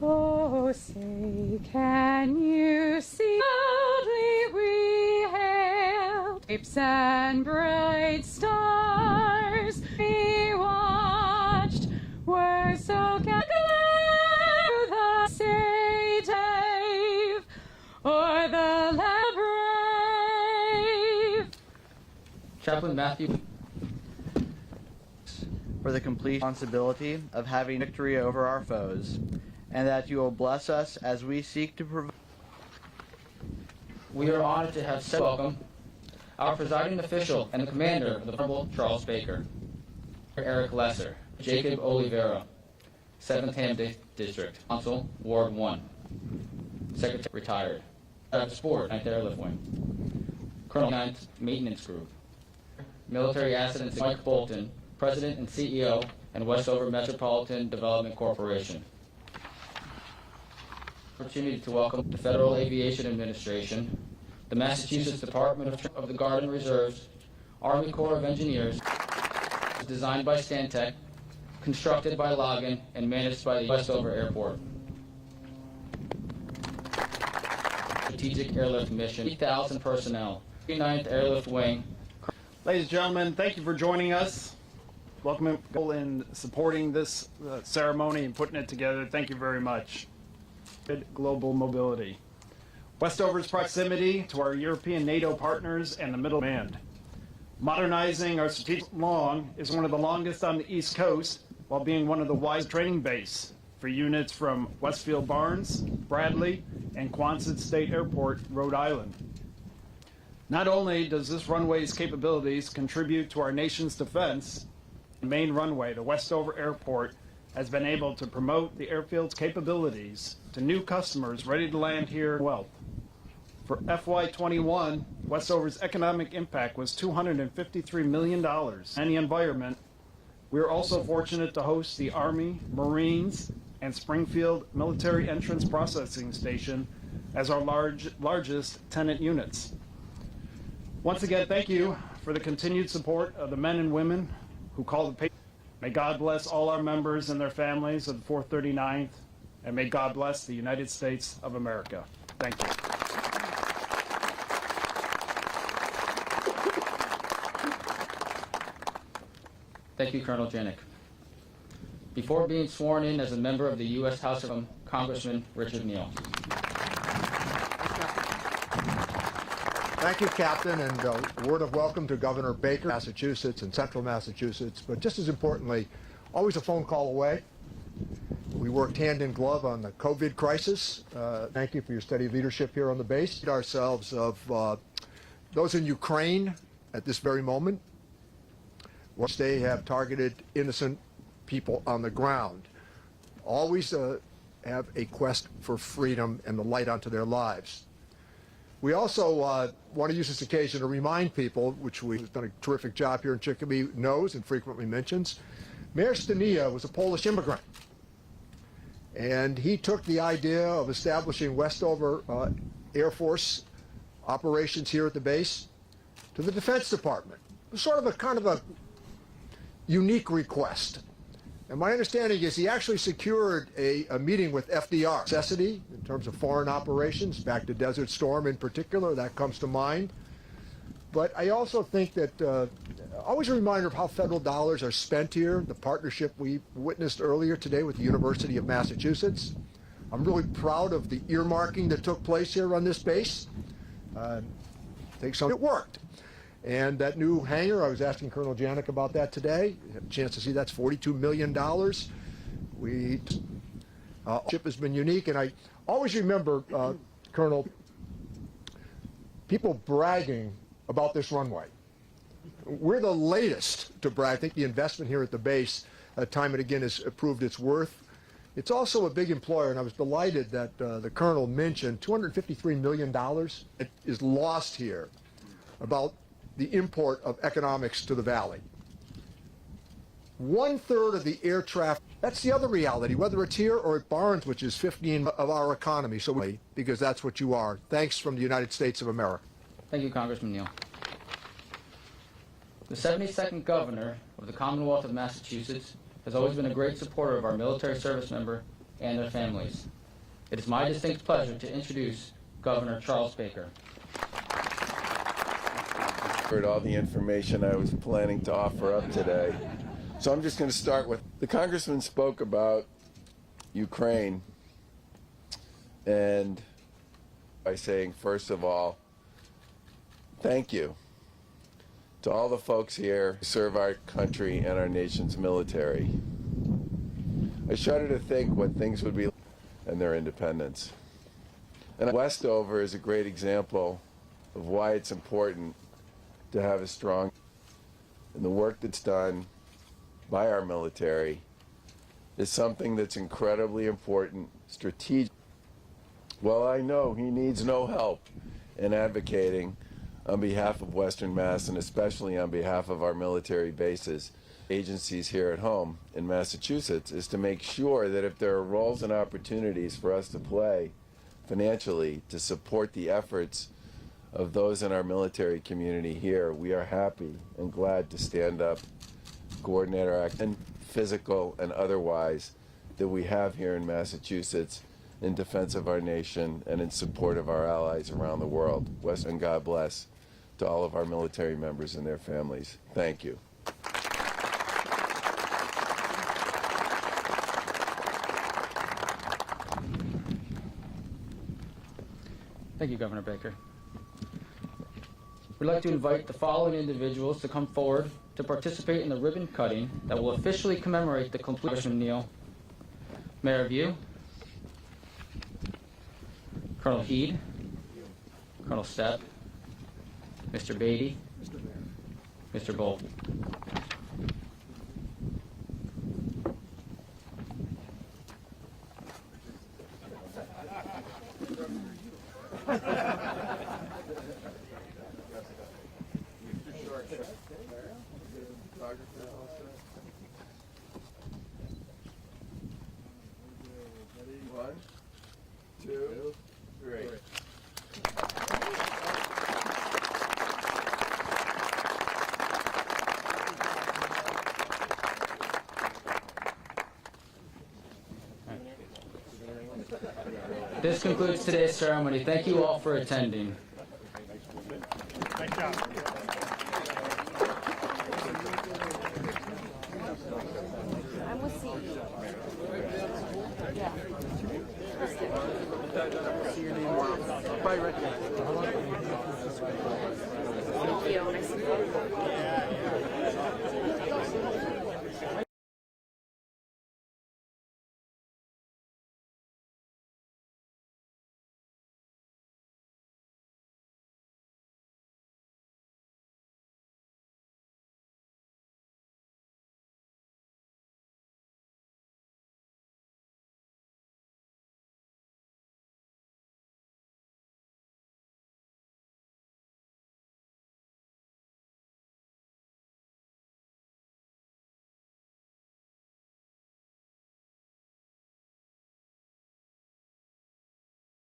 Oh, say, can you see proudly we hailed capes and bright stars we watched were so glad the say Dave or the land brave. Chaplain Matthew, for the complete responsibility of having victory over our foes, and that you will bless us as we seek to provide. We are honored to have welcome our presiding official and the commander of the Honorable Charles Baker, Eric Lesser, Jacob Oliveira, 7th Ham District, Council, Ward 1, Secretary retired, Sport, 9th Airlift Wing, Colonel 9th Maintenance Group, Military Asset and Mike Bolton, President and CEO, and Westover Metropolitan Development Corporation. Opportunity to welcome the Federal Aviation Administration, the Massachusetts Department of the Guard and Reserves, Army Corps of Engineers, designed by Stantec, constructed by Logan, and managed by the Westover Airport. Strategic Airlift Mission, 3,000 personnel, 39th Airlift Wing. Ladies and gentlemen, thank you for joining us. Welcome in supporting this ceremony and putting it together. Thank you very much. Global mobility. Westover's proximity to our European NATO partners and the Middle Band. Modernizing our strategic long is one of the longest on the East Coast, while being one of the widest training base for units from Westfield Barnes, Bradley, and Quonset State Airport, Rhode Island. Not only does this runway's capabilities contribute to our nation's defense, the main runway, the Westover Airport, has been able to promote the airfield's capabilities to new customers ready to land here. Wealth. For FY21, Westover's economic impact was $253 million. And the environment, we are also fortunate to host the Army, Marines, and Springfield Military Entrance Processing Station as our largest tenant units. Once again, thank you for the continued support of the men and women who call the patient. May God bless all our members and their families of the 439th, and may God bless the United States of America. Thank you. Thank you, Colonel Janik. Before being sworn in as a member of the U.S. House of Congressman Richard Neal. Thank you, Captain, and a word of welcome to Governor Baker, Massachusetts, and Central Massachusetts, but just as importantly, always a phone call away. We worked hand in glove on the COVID crisis. Thank you for your steady leadership here on the base. Ourselves of those in Ukraine at this very moment, which they have targeted innocent people on the ground. Always have a quest for freedom and the light onto their lives. We also want to use this occasion to remind people, which we've done a terrific job here in Chicopee, knows and frequently mentions, Mayor Stania was a Polish immigrant. And he took the idea of establishing Westover Air Force operations here at the base to the Defense Department. It was sort of a kind of a unique request. And my understanding is he actually secured a meeting with FDR. Necessity in terms of foreign operations, back to Desert Storm in particular, that comes to mind. But I also think that always a reminder of how federal dollars are spent here, the partnership we witnessed earlier today with the University of Massachusetts. I'm really proud of the earmarking that took place here on this base. It worked. And that new hangar, I was asking Colonel Janik about that today. You have a chance to see that's $42 million. Ship has been unique, and I always remember, Colonel, people bragging about this runway. We're the latest to brag. I think the investment here at the base, time and again, has proved its worth. It's also a big employer, and I was delighted that the Colonel mentioned $253 million is lost here about the import of economics to the valley. 1/3 of the air traffic, that's the other reality, whether it's here or at Barnes, which is 15% of our economy, so because that's what you are. Thanks from the United States of America. Thank you, Congressman Neal. The 72nd Governor of the Commonwealth of Massachusetts has always been a great supporter of our military service member and their families. It is my distinct pleasure to introduce Governor Charles Baker. Heard all the information I was planning to offer up today. So I'm just going to start with, the Congressman spoke about Ukraine, and by saying, first of all, thank you to all the folks here who serve our country and our nation's military. I shudder to think what things would be and their independence. And Westover is a great example of why it's important to have a strong, and the work that's done by our military is something that's incredibly important, strategic. Well, I know he needs no help in advocating on behalf of Western Mass, and especially on behalf of our military bases, agencies here at home in Massachusetts, is to make sure that if there are roles and opportunities for us to play financially to support the efforts of those in our military community here, we are happy and glad to stand up, coordinate our action, physical and otherwise, that we have here in Massachusetts in defense of our nation and in support of our allies around the world. And God bless to all of our military members and their families. Thank you. Thank you, Governor Baker. We'd like to invite the following individuals to come forward to participate in the ribbon cutting that will officially commemorate the completion. Neil, Mayor View, Colonel Heed, Colonel Stepp, Mr. Beatty, Mr. Bolt. One, two, three. This concludes today's ceremony. Thank you all for attending. Thank you. I'm with C. Yeah. Bye, Rick. Thank you. Nice to meet you.